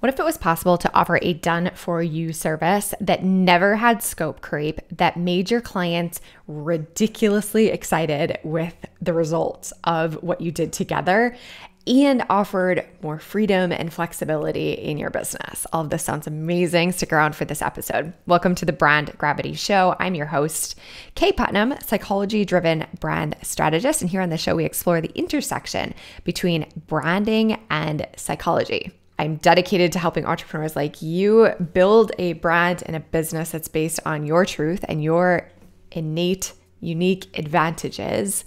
What if it was possible to offer a done-for-you service that never had scope creep, that made your clients ridiculously excited with the results of what you did together and offered more freedom and flexibility in your business? All of this sounds amazing. Stick around for this episode. Welcome to the Brand Gravity Show. I'm your host, Kay Putnam, psychology-driven brand strategist. And here on the show, we explore the intersection between branding and psychology. I'm dedicated to helping entrepreneurs like you build a brand and a business that's based on your truth and your innate, unique advantages.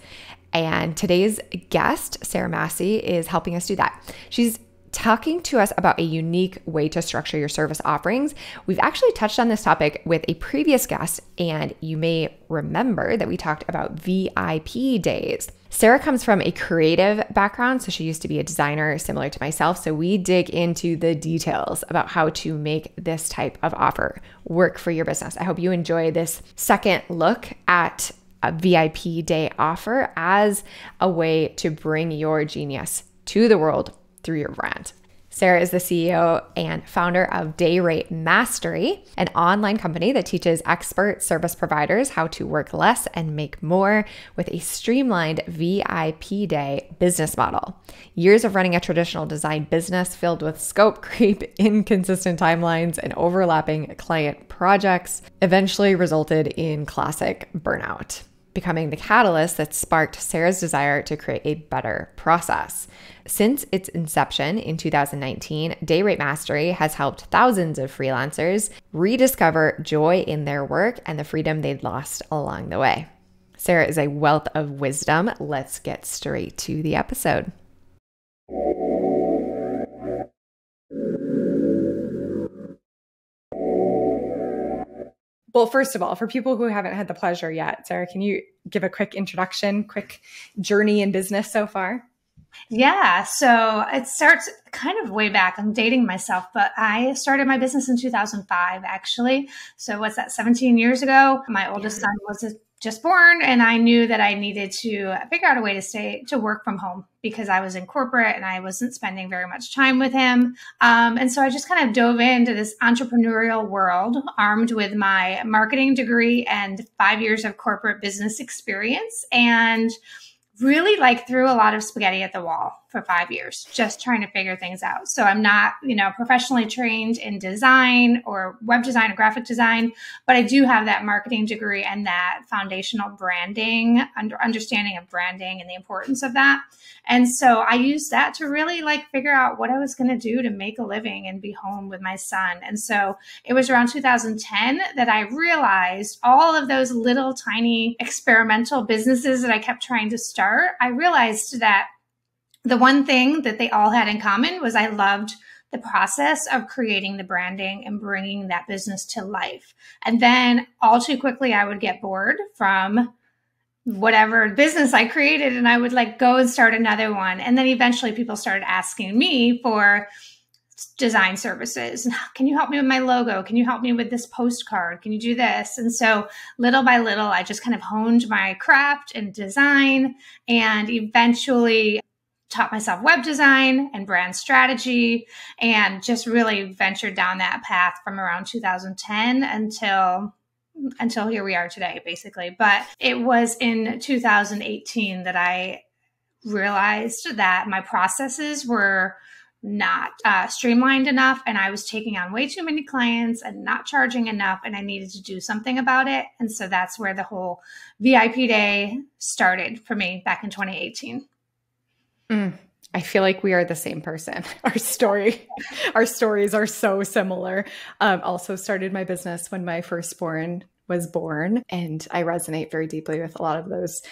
And today's guest, Sarah Masci, is helping us do that. She's talking to us about a unique way to structure your service offerings. We've actually touched on this topic with a previous guest, and you may remember that we talked about VIP days. Sarah comes from a creative background, so she used to be a designer similar to myself. So we dig into the details about how to make this type of offer work for your business. I hope you enjoy this second look at a VIP day offer as a way to bring your genius to the world through your brand. Sarah is the CEO and founder of Day Rate Mastery, an online company that teaches expert service providers how to work less and make more with a streamlined VIP day business model. Years of running a traditional design business filled with scope creep, inconsistent timelines, and overlapping client projects eventually resulted in classic burnout, becoming the catalyst that sparked Sarah's desire to create a better process. Since its inception in 2019, Day Rate Mastery has helped thousands of freelancers rediscover joy in their work and the freedom they'd lost along the way. Sarah is a wealth of wisdom. Let's get straight to the episode. Well, first of all, for people who haven't had the pleasure yet, Sarah, can you give a quick introduction, quick journey in business so far? Yeah, so it starts kind of way back. I'm dating myself, but I started my business in 2005, actually. So what's that, 17 years ago? My oldest son was just born, and I knew that I needed to figure out a way to work from home because I was in corporate and I wasn't spending very much time with him. And so I just kind of dove into this entrepreneurial world, armed with my marketing degree and 5 years of corporate business experience, and really threw a lot of spaghetti at the wall for 5 years, just trying to figure things out. So I'm not, professionally trained in design or web design or graphic design, but I do have that marketing degree and that foundational branding, understanding of branding and the importance of that. And so I used that to really figure out what I was going to do to make a living and be home with my son. And so it was around 2010 that I realized all of those little tiny experimental businesses that I kept trying to start. I realized that the one thing that they all had in common was I loved the process of creating the branding and bringing that business to life. And then all too quickly, I would get bored from whatever business I created, and I would go and start another one. And then eventually people started asking me for design services. Can you help me with my logo? Can you help me with this postcard? Can you do this? And so little by little, I just kind of honed my craft and design, and eventually taught myself web design and brand strategy, and just really ventured down that path from around 2010 until here we are today, basically. But it was in 2018 that I realized that my processes were not streamlined enough, and I was taking on way too many clients and not charging enough, and I needed to do something about it. And so that's where the whole VIP day started for me back in 2018. I feel like we are the same person. Our stories are so similar. Also started my business when my firstborn was born, and I resonate very deeply with a lot of those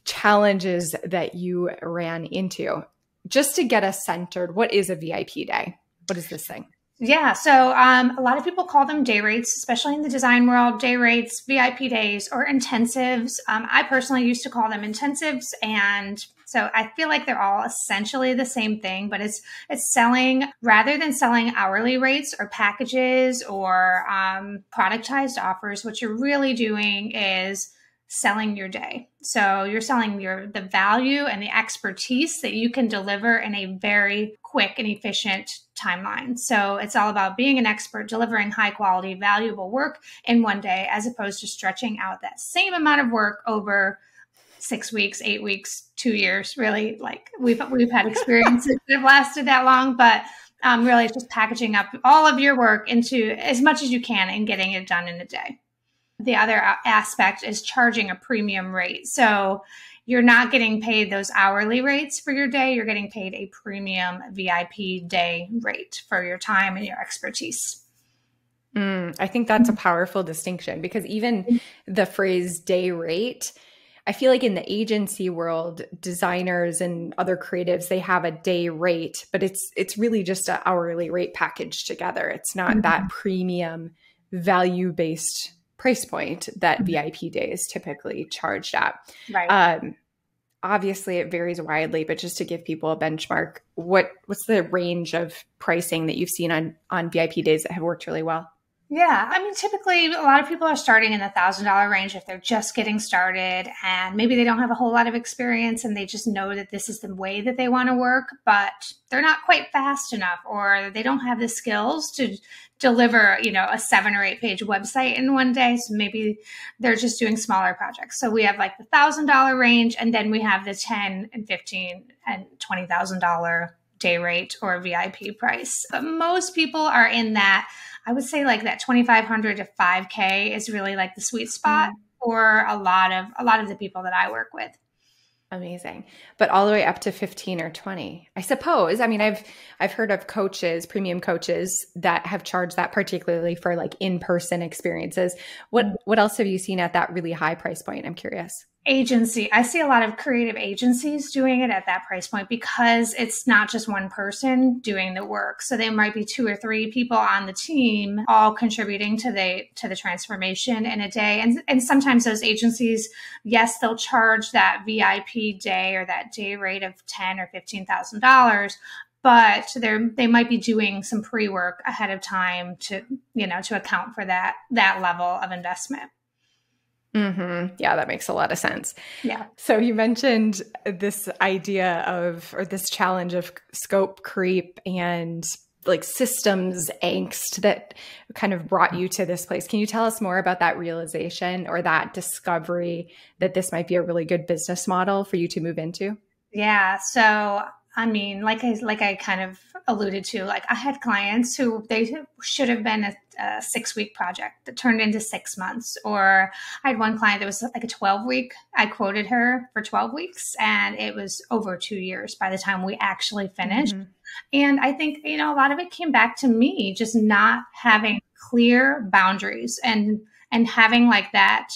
challenges that you ran into. Just to get us centered, what is a VIP day? What is this thing? Yeah. So a lot of people call them day rates, especially in the design world, day rates, VIP days, or intensives. I personally used to call them intensives. And so I feel like they're all essentially the same thing, but it's selling, rather than selling hourly rates or packages or productized offers, what you're really doing is selling your day. So you're selling the value and the expertise that you can deliver in a very quick and efficient timeline. So it's all about being an expert, delivering high quality, valuable work in one day, as opposed to stretching out that same amount of work over 6 weeks, 8 weeks, 2 years. Really, like we've had experiences that have lasted that long, but really just packaging up all of your work into as much as you can and getting it done in a day. The other aspect is charging a premium rate. So you're not getting paid those hourly rates for your day. You're getting paid a premium VIP day rate for your time and your expertise. I think that's a powerful distinction, because even the phrase day rate, I feel like in the agency world, designers and other creatives, they have a day rate, but it's really just an hourly rate packaged together. It's not that premium value-based price point that VIP day is typically charged at. Right. Obviously, it varies widely, but just to give people a benchmark, what's the range of pricing that you've seen on VIP days that have worked really well? Yeah. I mean, typically a lot of people are starting in the $1,000 range if they're just getting started and maybe they don't have a whole lot of experience and they just know that this is the way that they want to work, but they're not quite fast enough, or they don't have the skills to deliver, a 7 or 8 page website in one day. So maybe they're just doing smaller projects. So we have like the $1,000 range, and then we have the $10 and $15 and $20,000 day rate or VIP price. But most people are in that, I would say like that 2,500 to 5K is really like the sweet spot for a lot of the people that I work with. Amazing. But all the way up to 15 or 20, I suppose. I mean, I've heard of coaches, premium coaches that have charged that particularly for like in-person experiences. What else have you seen at that really high price point? I'm curious. Agency. I see a lot of creative agencies doing it at that price point because it's not just one person doing the work. So there might be 2 or 3 people on the team all contributing to the transformation in a day. And sometimes those agencies, yes, they'll charge that VIP day or that day rate of $10,000 or $15,000, but they might be doing some pre-work ahead of time to account for that level of investment. Yeah, that makes a lot of sense. Yeah. So you mentioned this idea or this challenge of scope creep and like systems angst that kind of brought you to this place. Can you tell us more about that realization or that discovery that this might be a really good business model for you to move into? Yeah. So I mean, like I kind of alluded to, like I had clients who they should have been a 6-week project that turned into 6 months. Or I had one client that was like a 12-week. I quoted her for 12 weeks and it was over 2 years by the time we actually finished. And I think, a lot of it came back to me just not having clear boundaries and having like that,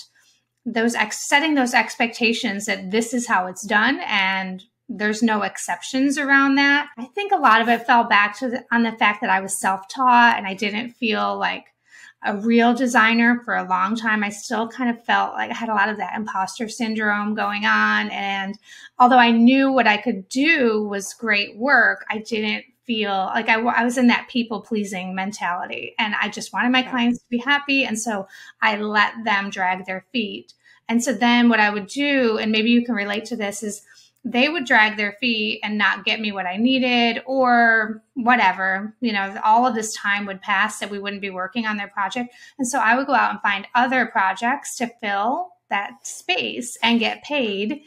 setting those expectations that this is how it's done and there's no exceptions around that. I think a lot of it fell back on the fact that I was self-taught and I didn't feel like a real designer for a long time. I still kind of felt like I had a lot of that imposter syndrome going on. And although I knew what I could do was great work, I didn't feel like I was in that people-pleasing mentality. And I just wanted my clients to be happy. And so I let them drag their feet. And so then what I would do, and maybe you can relate to this, is they would drag their feet and not get me what I needed or whatever. All of this time would pass that we wouldn't be working on their project. And so I would go out and find other projects to fill that space and get paid.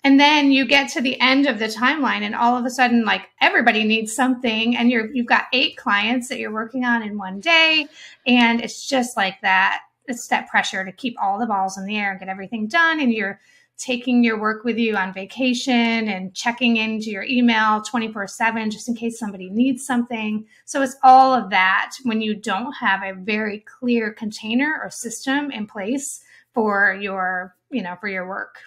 And then you get to the end of the timeline and all of a sudden, like everybody needs something and you've got 8 clients that you're working on in one day. And it's just like that. It's that pressure to keep all the balls in the air and get everything done. And you're taking your work with you on vacation and checking into your email 24/7 just in case somebody needs something. So it's all of that when you don't have a very clear container or system in place for your work.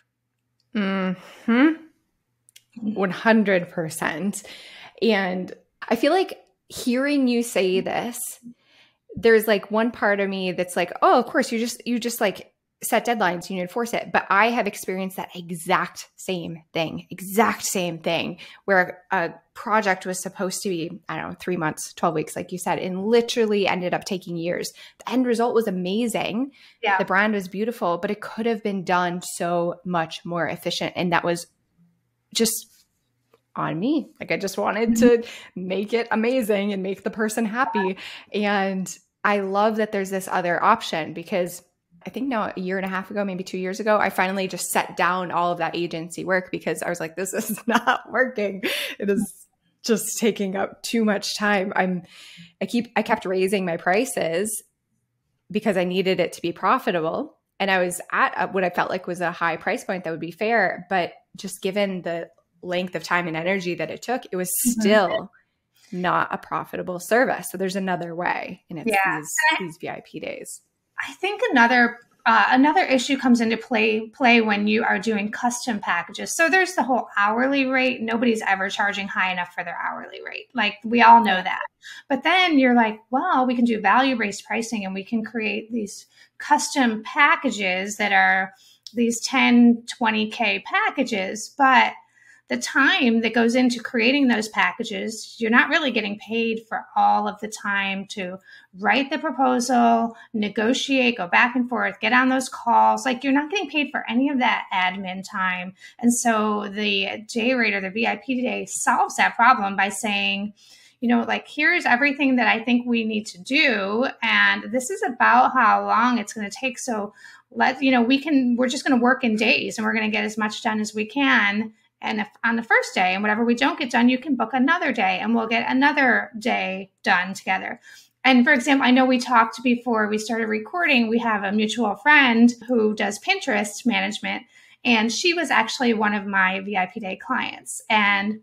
100%. And I feel like hearing you say this, there's like one part of me that's like, oh, of course, you just like set deadlines, you enforce it. But I have experienced that exact same thing, where a project was supposed to be, I don't know, 3 months, 12 weeks, like you said, and literally ended up taking years. The end result was amazing. Yeah. The brand was beautiful, but it could have been done so much more efficient. And that was just on me. Like I just wanted to make it amazing and make the person happy. And I love that there's this other option, because I think now a year and a half ago, maybe 2 years ago, I finally just set down all of that agency work because I was like, this is not working. It is just taking up too much time. I kept raising my prices because I needed it to be profitable. And I was at what I felt like was a high price point that would be fair. But just given the length of time and energy that it took, it was still not a profitable service. So there's another way. And it's these VIP days. I think another issue comes into play when you are doing custom packages. So there's the whole hourly rate. Nobody's ever charging high enough for their hourly rate. Like we all know that. But then you're like, well, we can do value-based pricing and we can create these custom packages that are these 10, 20K packages. But the time that goes into creating those packages, you're not really getting paid for all of the time to write the proposal, negotiate, go back and forth, get on those calls. Like you're not getting paid for any of that admin time. And so the day rate or the VIP day solves that problem by saying, like, here's everything that I think we need to do. And this is about how long it's going to take. So we're just going to work in days and we're going to get as much done as we can. And if on the first day and whatever we don't get done, you can book another day and we'll get another day done together. And for example, I know we talked before we started recording, we have a mutual friend who does Pinterest management. And she was actually one of my VIP day clients. And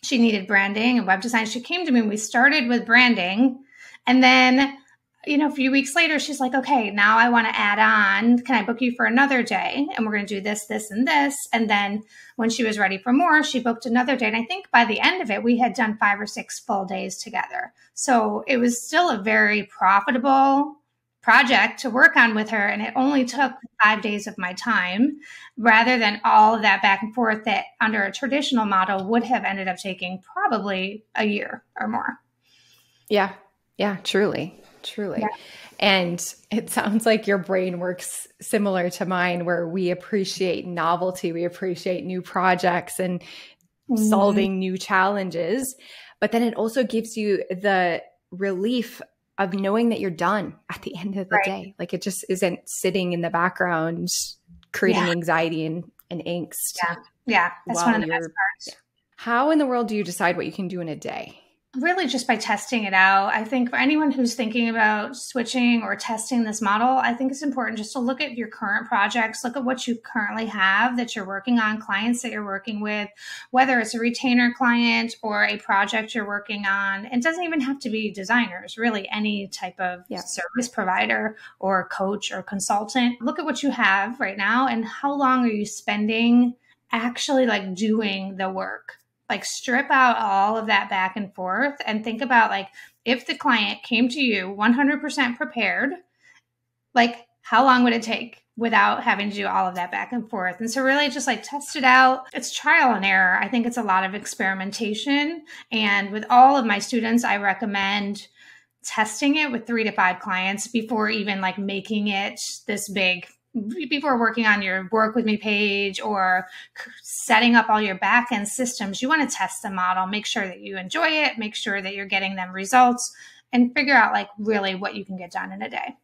she needed branding and web design. She came to me and we started with branding. And then a few weeks later, she's like, okay, now I want to add on. Can I book you for another day? And we're going to do this, this, and this. And then when she was ready for more, she booked another day. And I think by the end of it, we had done 5 or 6 full days together. So it was still a very profitable project to work on with her. And it only took 5 days of my time rather than all of that back and forth that under a traditional model would have ended up taking probably a year or more. Yeah. Yeah, truly. Yeah. And it sounds like your brain works similar to mine, where we appreciate novelty, we appreciate new projects and solving new challenges. But then it also gives you the relief of knowing that you're done at the end of the day. Like it just isn't sitting in the background, creating anxiety and angst. Yeah. That's one of the best parts. Yeah. How in the world do you decide what you can do in a day? Really just by testing it out. I think for anyone who's thinking about switching or testing this model, I think it's important just to look at your current projects, look at what you currently have that you're working on, clients that you're working with, whether it's a retainer client or a project you're working on. It doesn't even have to be designers, really any type of service provider or coach or consultant. Look at what you have right now and how long are you spending actually like doing the work. Like strip out all of that back and forth and think about like if the client came to you 100% prepared, like how long would it take without having to do all of that back and forth? And so really just like test it out. It's trial and error. I think it's a lot of experimentation. And with all of my students, I recommend testing it with 3 to 5 clients before even like making it this big, before working on your work with me page or setting up all your back end systems. You want to test the model, make sure that you enjoy it, make sure that you're getting them results and figure out like really what you can get done in a day.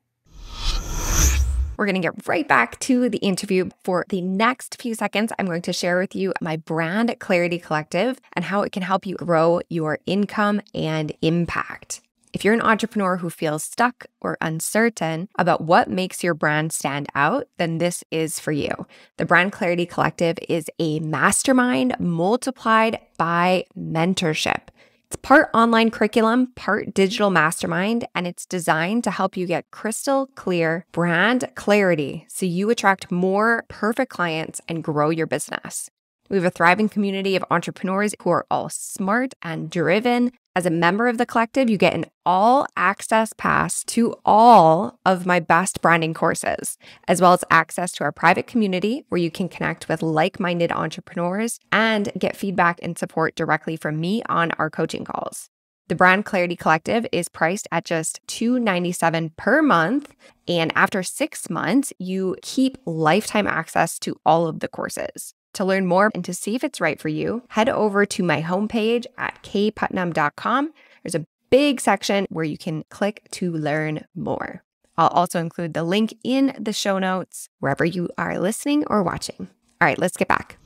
We're going to get right back to the interview. For the next few seconds, I'm going to share with you my Brand Clarity Collective and how it can help you grow your income and impact. If you're an entrepreneur who feels stuck or uncertain about what makes your brand stand out, then this is for you. The Brand Clarity Collective is a mastermind multiplied by mentorship. It's part online curriculum, part digital mastermind, and it's designed to help you get crystal clear brand clarity so you attract more perfect clients and grow your business. We have a thriving community of entrepreneurs who are all smart and driven. As a member of the collective, you get an all-access pass to all of my best branding courses, as well as access to our private community where you can connect with like-minded entrepreneurs and get feedback and support directly from me on our coaching calls. The Brand Clarity Collective is priced at just $297 per month. And after 6 months, you keep lifetime access to all of the courses. To learn more and to see if it's right for you, head over to my homepage at kputnam.com. There's a big section where you can click to learn more. I'll also include the link in the show notes wherever you are listening or watching. All right, let's get back.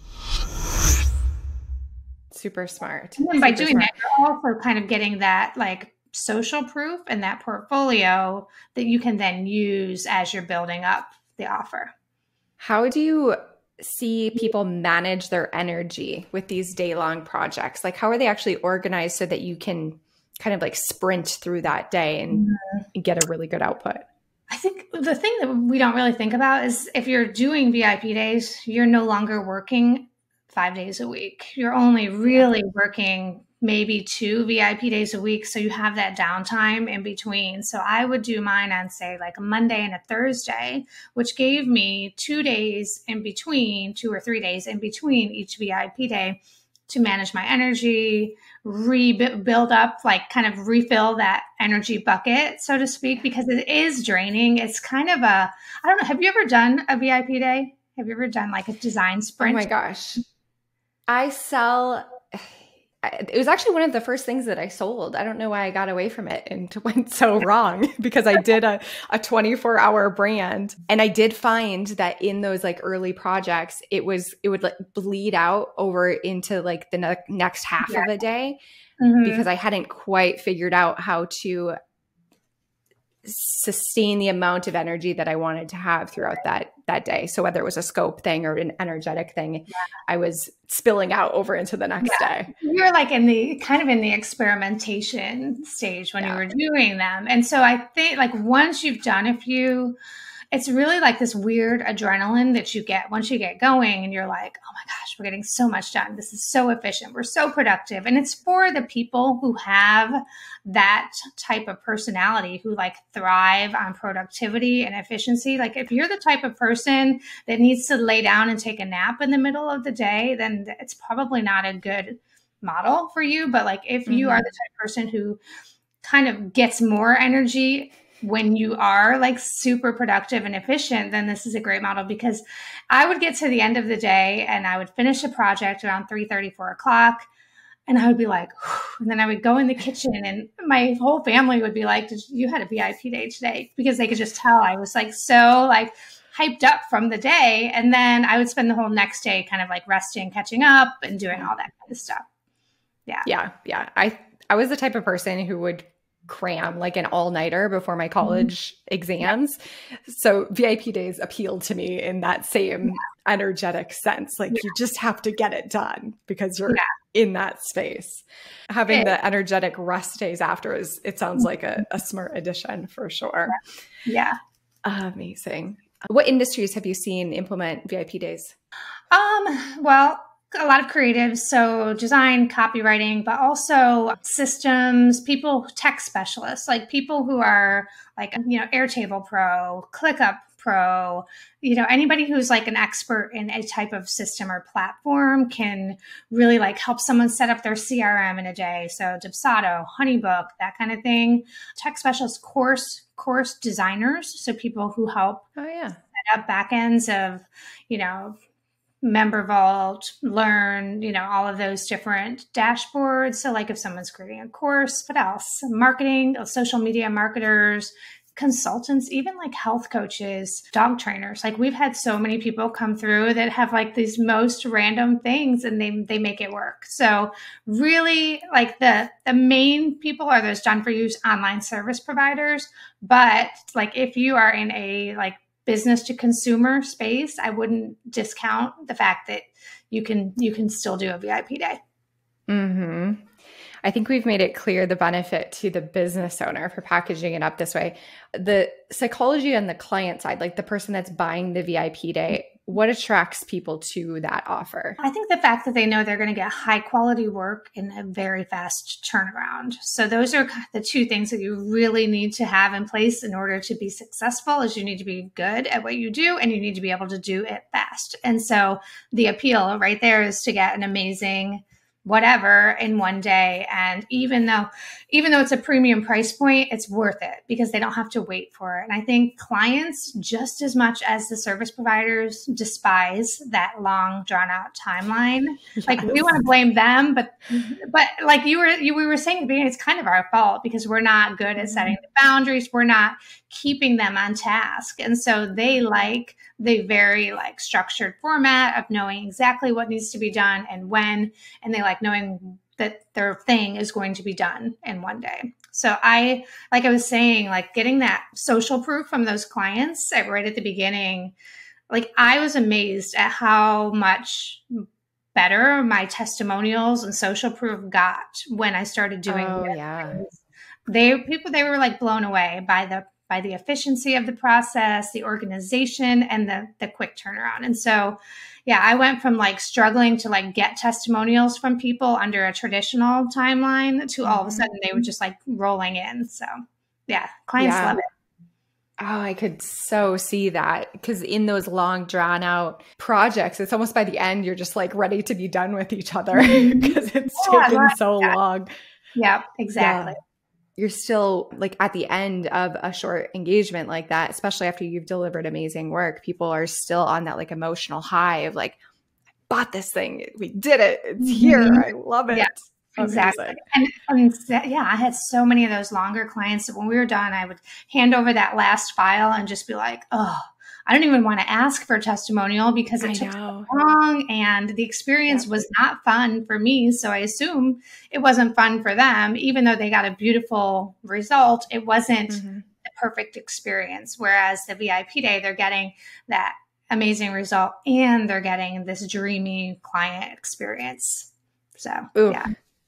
Super smart. And then by doing that, you're also kind of getting that like social proof and that portfolio that you can then use as you're building up the offer. How do you see people manage their energy with these day-long projects? Like, how are they actually organized so that you can kind of like sprint through that day and get a really good output? I think the thing that we don't really think about is if you're doing VIP days, you're no longer working 5 days a week. You're only really working maybe 2 VIP days a week. So you have that downtime in between. So I would do mine on, say, like a Monday and a Thursday, which gave me 2 days in between, 2 or 3 days in between each VIP day to manage my energy, rebuild up, like kind of refill that energy bucket, so to speak, because it is draining. It's kind of I don't know. Have you ever done a VIP day? Have you ever done like a design sprint? Oh my gosh. It was actually one of the first things that I sold. I don't know why I got away from it and went so wrong because I did a 24-hour brand. And I did find that in those like early projects, it would like bleed out over into like the next half of the day because I hadn't quite figured out how to sustain the amount of energy that I wanted to have throughout that day. So whether it was a scope thing or an energetic thing, I was spilling out over into the next day. You were like in the experimentation stage when you were doing them. And so I think like once you've done a few, it's really like this weird adrenaline that you get once you get going and you're like, oh my gosh, we're getting so much done. This is so efficient. We're so productive. And it's for the people who have that type of personality, who like thrive on productivity and efficiency. Like if you're the type of person that needs to lay down and take a nap in the middle of the day, then it's probably not a good model for you. But like if you are the type of person who kind of gets more energy when you are like super productive and efficient, then this is a great model, because I would get to the end of the day and I would finish a project around 3:30, 4 o'clock. And I would be like, whew, and then I would go in the kitchen and my whole family would be like, you had a VIP day today? Because they could just tell I was like, so like hyped up from the day. And then I would spend the whole next day kind of like resting, catching up and doing all that kind of stuff. Yeah. I was the type of person who would cram like an all-nighter before my college exams. So VIP days appealed to me in that same energetic sense. Like you just have to get it done because you're in that space. Having the energetic rest days after it sounds like a smart addition for sure. Yeah. Amazing. What industries have you seen implement VIP days? Well, a lot of creatives, so design, copywriting, but also systems, people, tech specialists, like people who are like, Airtable Pro, ClickUp Pro, anybody who's like an expert in a type of system or platform can really like help someone set up their CRM in a day. So Dubsado, Honeybook, that kind of thing. Tech specialists, course designers, so people who help set up backends of, Member Vault, Learn, all of those different dashboards. So like if someone's creating a course, what else? Marketing, social media marketers, consultants, even like health coaches, dog trainers. Like we've had so many people come through that have like these most random things and they make it work. So really like the main people are those done for you online service providers. But like if you are in a like business to consumer space, I wouldn't discount the fact that you can still do a VIP day. I think we've made it clear the benefit to the business owner for packaging it up this way. The psychology on the client side, like the person that's buying the VIP day, what attracts people to that offer? I think the fact that they know they're going to get high quality work in a very fast turnaround. So those are the two things that you really need to have in place in order to be successful. Is you need to be good at what you do, and you need to be able to do it fast. And so the appeal right there is to get an amazing whatever in one day. And even though it's a premium price point, it's worth it because they don't have to wait for it. And I think clients, just as much as the service providers, despise that long drawn out timeline. Yes. Like we want to blame them, but like we were saying at the beginning, it's kind of our fault because we're not good at setting the boundaries. We're not keeping them on task. And so they like the very like structured format of knowing exactly what needs to be done and when, and they like knowing that their thing is going to be done in one day. So like I was saying, like getting that social proof from those clients right at the beginning, like I was amazed at how much better my testimonials and social proof got when I started doing it. Yeah. They were like blown away by the efficiency of the process, the organization, and the quick turnaround. And so, yeah, I went from like struggling to like get testimonials from people under a traditional timeline to all of a sudden they were just like rolling in. So yeah, clients love it. Oh, I could so see that because in those long drawn out projects, it's almost by the end, you're just like ready to be done with each other because it's taken so long. Yeah, exactly. Yeah. You're still like at the end of a short engagement like that, especially after you've delivered amazing work, people are still on that like emotional high of like, I bought this thing. We did it. It's here. I love it. Yeah, exactly. And yeah, I had so many of those longer clients that when we were done, I would hand over that last file and just be like, oh, I don't even want to ask for a testimonial because it took so long and the experience was not fun for me. So I assume it wasn't fun for them, even though they got a beautiful result. It wasn't the perfect experience. Whereas the VIP day, they're getting that amazing result and they're getting this dreamy client experience. So,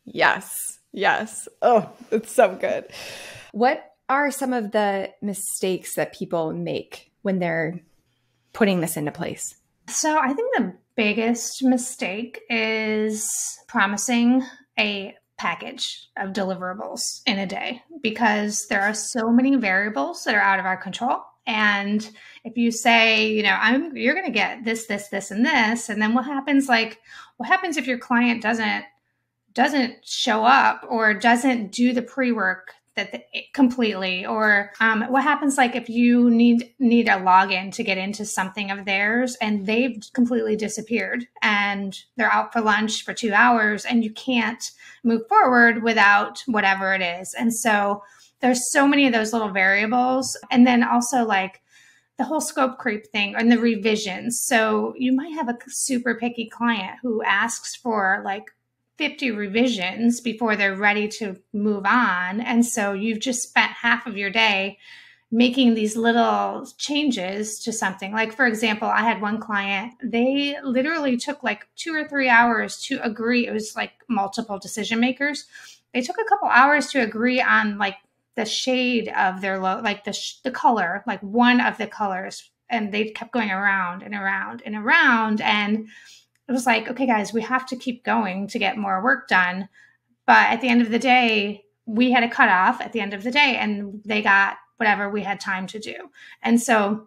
Yes. Oh, it's so good. What are some of the mistakes that people make when they're putting this into place? So I think the biggest mistake is promising a package of deliverables in a day because there are so many variables that are out of our control. And if you say, you're going to get this, and this, and then what happens if your client doesn't show up or doesn't do the pre-work completely, or what happens like if you need a login to get into something of theirs and they've completely disappeared and they're out for lunch for 2 hours and you can't move forward without whatever it is. And so there's so many of those little variables. And then also like the whole scope creep thing and the revisions. So you might have a super picky client who asks for like 50 revisions before they're ready to move on. And so you've just spent half of your day making these little changes to something. Like, for example, I had one client, they literally took like 2 or 3 hours to agree. It was like multiple decision makers. They took a couple hours to agree on like the shade of their like the color, like one of the colors. And they kept going around and around and around. And it was like, okay, guys, we have to keep going to get more work done. But at the end of the day, we had a cutoff at the end of the day and they got whatever we had time to do. And so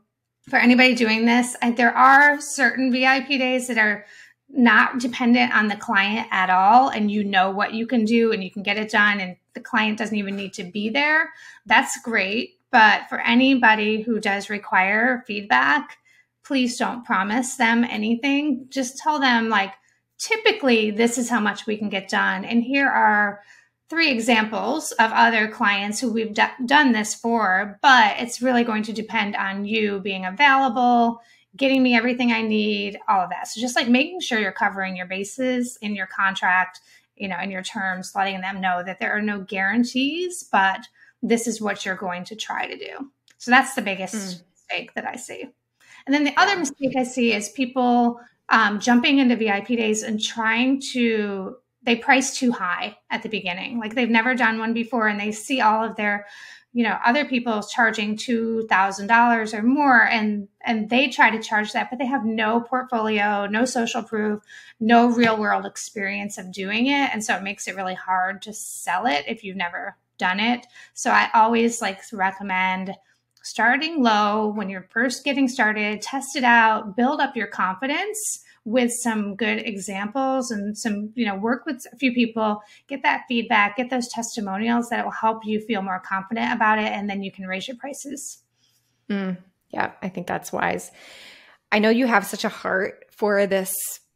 for anybody doing this, there are certain VIP days that are not dependent on the client at all. And you know what you can do and you can get it done and the client doesn't even need to be there. That's great. But for anybody who does require feedback, please don't promise them anything. Just tell them like, typically this is how much we can get done. And here are 3 examples of other clients who we've done this for, but it's really going to depend on you being available, getting me everything I need, all of that. So just like making sure you're covering your bases in your contract, in your terms, letting them know that there are no guarantees, but this is what you're going to try to do. So that's the biggest mistake that I see. And then the other mistake I see is people jumping into VIP days and they price too high at the beginning. Like they've never done one before and they see all of their, other people charging $2,000 or more, and they try to charge that, but they have no portfolio, no social proof, no real world experience of doing it. And so it makes it really hard to sell it if you've never done it. So I always like to recommend starting low when you're first getting started, test it out, build up your confidence with some good examples and some, work with a few people, get that feedback, get those testimonials that will help you feel more confident about it. And then you can raise your prices. Yeah, I think that's wise. I know you have such a heart for this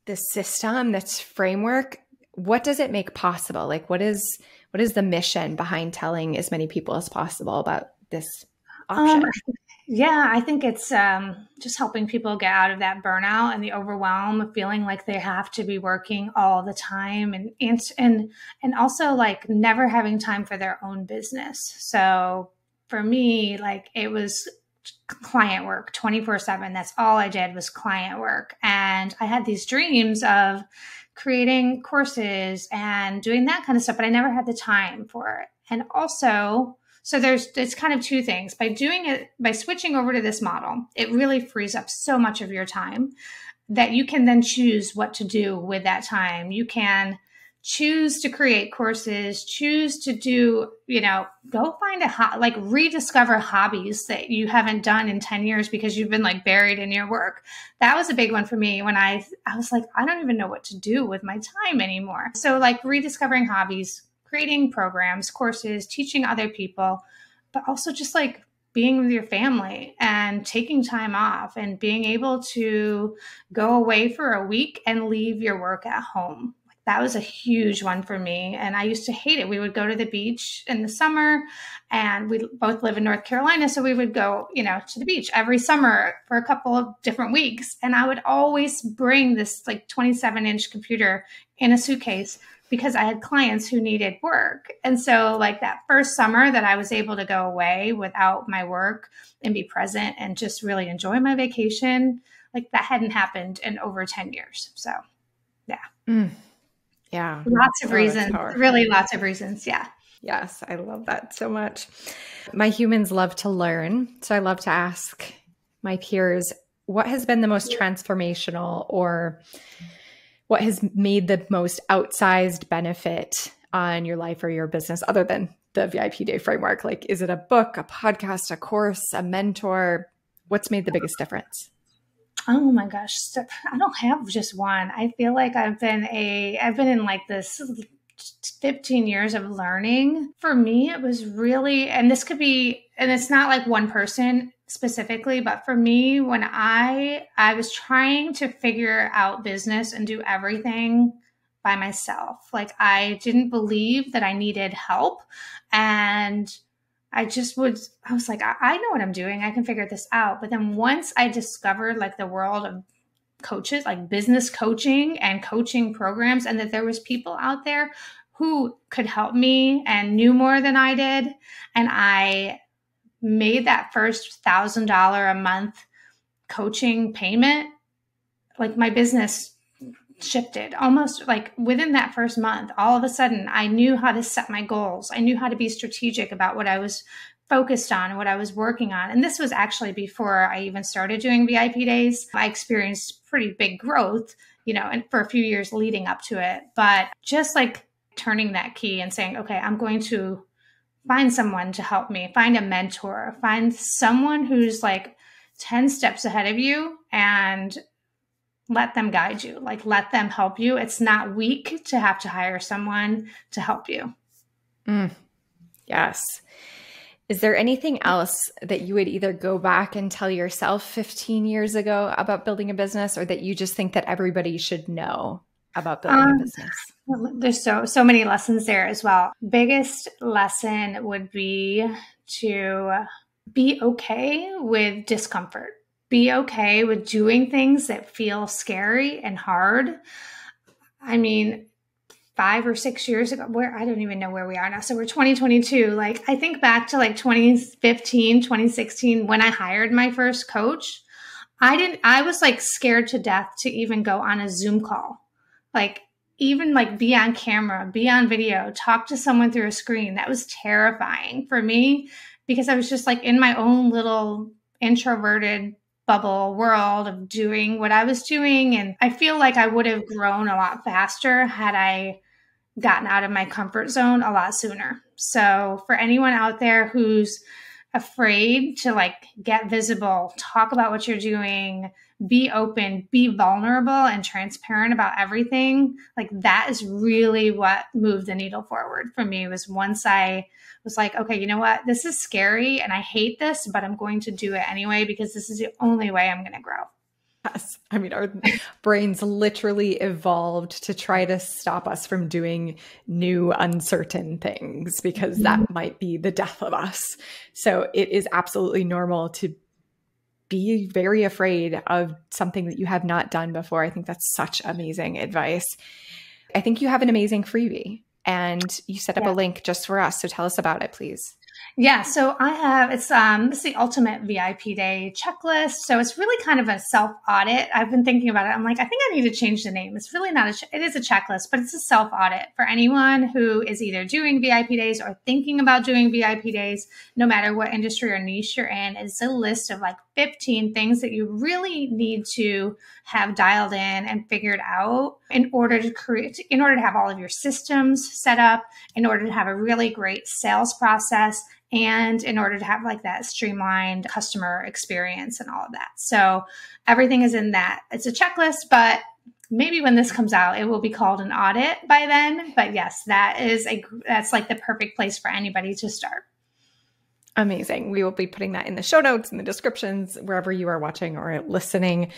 system, this framework. What does it make possible? Like, what is the mission behind telling as many people as possible about this option? Yeah, I think it's just helping people get out of that burnout and the overwhelm of feeling like they have to be working all the time, and also like never having time for their own business. So for me, like it was client work 24/7. That's all I did was client work. And I had these dreams of creating courses and doing that kind of stuff, but I never had the time for it. And also, so it's kind of two things. By switching over to this model, it really frees up so much of your time that you can then choose what to do with that time. You can choose to create courses, choose to do, go find rediscover hobbies that you haven't done in 10 years because you've been like buried in your work. That was a big one for me when I was like, I don't even know what to do with my time anymore. So like rediscovering hobbies, creating programs, courses, teaching other people, but also just like being with your family and taking time off and being able to go away for a week and leave your work at home. That was a huge one for me. And I used to hate it. We would go to the beach in the summer, and we both live in North Carolina. So we would go, to the beach every summer for a couple of different weeks. And I would always bring this like 27-inch computer in a suitcase because I had clients who needed work. And so like that first summer that I was able to go away without my work and be present and just really enjoy my vacation, like that hadn't happened in over 10 years. So yeah. Yeah. Lots of reasons, really lots of reasons. Yeah. Yes. I love that so much. My humans love to learn. So I love to ask my peers, what has been the most transformational or what has made the most outsized benefit on your life or your business other than the VIP Day framework? Like, is it a book, a podcast, a course, a mentor? What's made the biggest difference? Oh my gosh. I don't have just one. I feel like I've been in like this 15 years of learning. For me, it was really, and this could be, and it's not like one person specifically, but for me, when I was trying to figure out business and do everything by myself, like I didn't believe that I needed help. And I was like, I know what I'm doing. I can figure this out. But then once I discovered like the world of coaches, like business coaching and coaching programs, and that there was people out there who could help me and knew more than I did. And I made that first $1,000 a month coaching payment, like my business shifted almost like within that first month. All of a sudden, I knew how to set my goals. I knew how to be strategic about what I was focused on and what I was working on. And this was actually before I even started doing VIP days. I experienced pretty big growth, and for a few years leading up to it. But just like turning that key and saying, okay, I'm going to find someone to help me, find a mentor, find someone who's like 10 steps ahead of you and let them guide you, like let them help you. It's not weak to have to hire someone to help you. Yes. Is there anything else that you would either go back and tell yourself 15 years ago about building a business, or that you just think that everybody should know about building a business? There's so many lessons there as well. Biggest lesson would be to be okay with discomfort. Be okay with doing things that feel scary and hard. I mean, 5 or 6 years ago, I don't even know where we are now. So we're 2022. Like I think back to like 2015, 2016, when I hired my first coach, I was like scared to death to even go on a Zoom call. Like even like be on camera, be on video, talk to someone through a screen. That was terrifying for me because I was just like in my own little introverted bubble world of doing what I was doing. And I feel like I would have grown a lot faster had I gotten out of my comfort zone a lot sooner. So for anyone out there who's afraid to like get visible, talk about what you're doing, be open, be vulnerable and transparent about everything, like that is really what moved the needle forward for me. Was once I was like, okay, you know what? This is scary and I hate this, but I'm going to do it anyway because this is the only way I'm going to grow. Yes. I mean, our brains literally evolved to try to stop us from doing new, uncertain things because that might be the death of us. So it is absolutely normal to be very afraid of something that you have not done before. I think that's such amazing advice. I think you have an amazing freebie and you set up a link just for us. So tell us about it, please. Yeah, so I have, it's the ultimate VIP day checklist. So it's really kind of a self audit. I've been thinking about it. I'm like, I think I need to change the name. It's really not it is a checklist, but it's a self audit for anyone who is either doing VIP days or thinking about doing VIP days, no matter what industry or niche you're in. It's a list of like 15 things that you really need to have dialed in and figured out in order to have all of your systems set up, in order to have a really great sales process, and in order to have like that streamlined customer experience and all of that. So everything is in that. It's a checklist, but maybe when this comes out, it will be called an audit by then. But yes, that's like the perfect place for anybody to start. Amazing. We will be putting that in the show notes, in the descriptions, wherever you are watching or listening.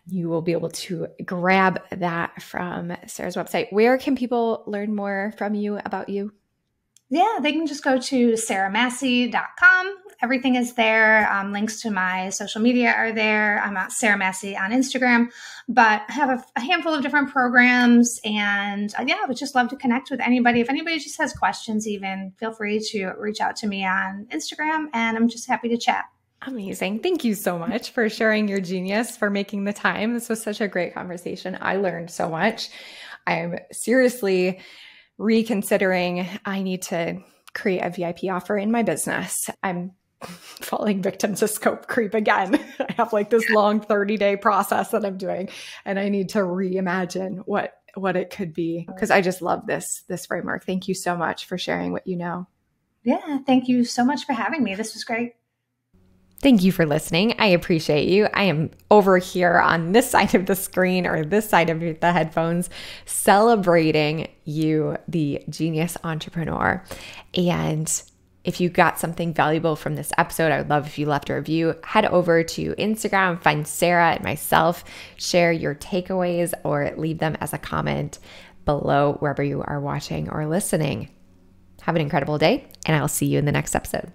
You will be able to grab that from Sarah's website. Where can people learn more from you, about you? Yeah, they can just go to sarahmasci.com. Everything is there. Links to my social media are there. I'm at Sarah Masci on Instagram, but I have a handful of different programs. And I would just love to connect with anybody. If anybody just has questions, even feel free to reach out to me on Instagram, and I'm just happy to chat. Amazing. Thank you so much for sharing your genius, for making the time. This was such a great conversation. I learned so much. I'm seriously reconsidering I need to create a VIP offer in my business. I'm falling victim to scope creep again. I have like this long 30-day process that I'm doing, and I need to reimagine what it could be, because I just love this framework. Thank you so much for sharing what you know. Yeah, thank you so much for having me. This was great. Thank you for listening. I appreciate you. I am over here on this side of the screen or this side of the headphones celebrating you, the genius entrepreneur. And if you got something valuable from this episode, I would love if you left a review. Head over to Instagram, find Sarah and myself, share your takeaways, or leave them as a comment below wherever you are watching or listening. Have an incredible day, and I'll see you in the next episode.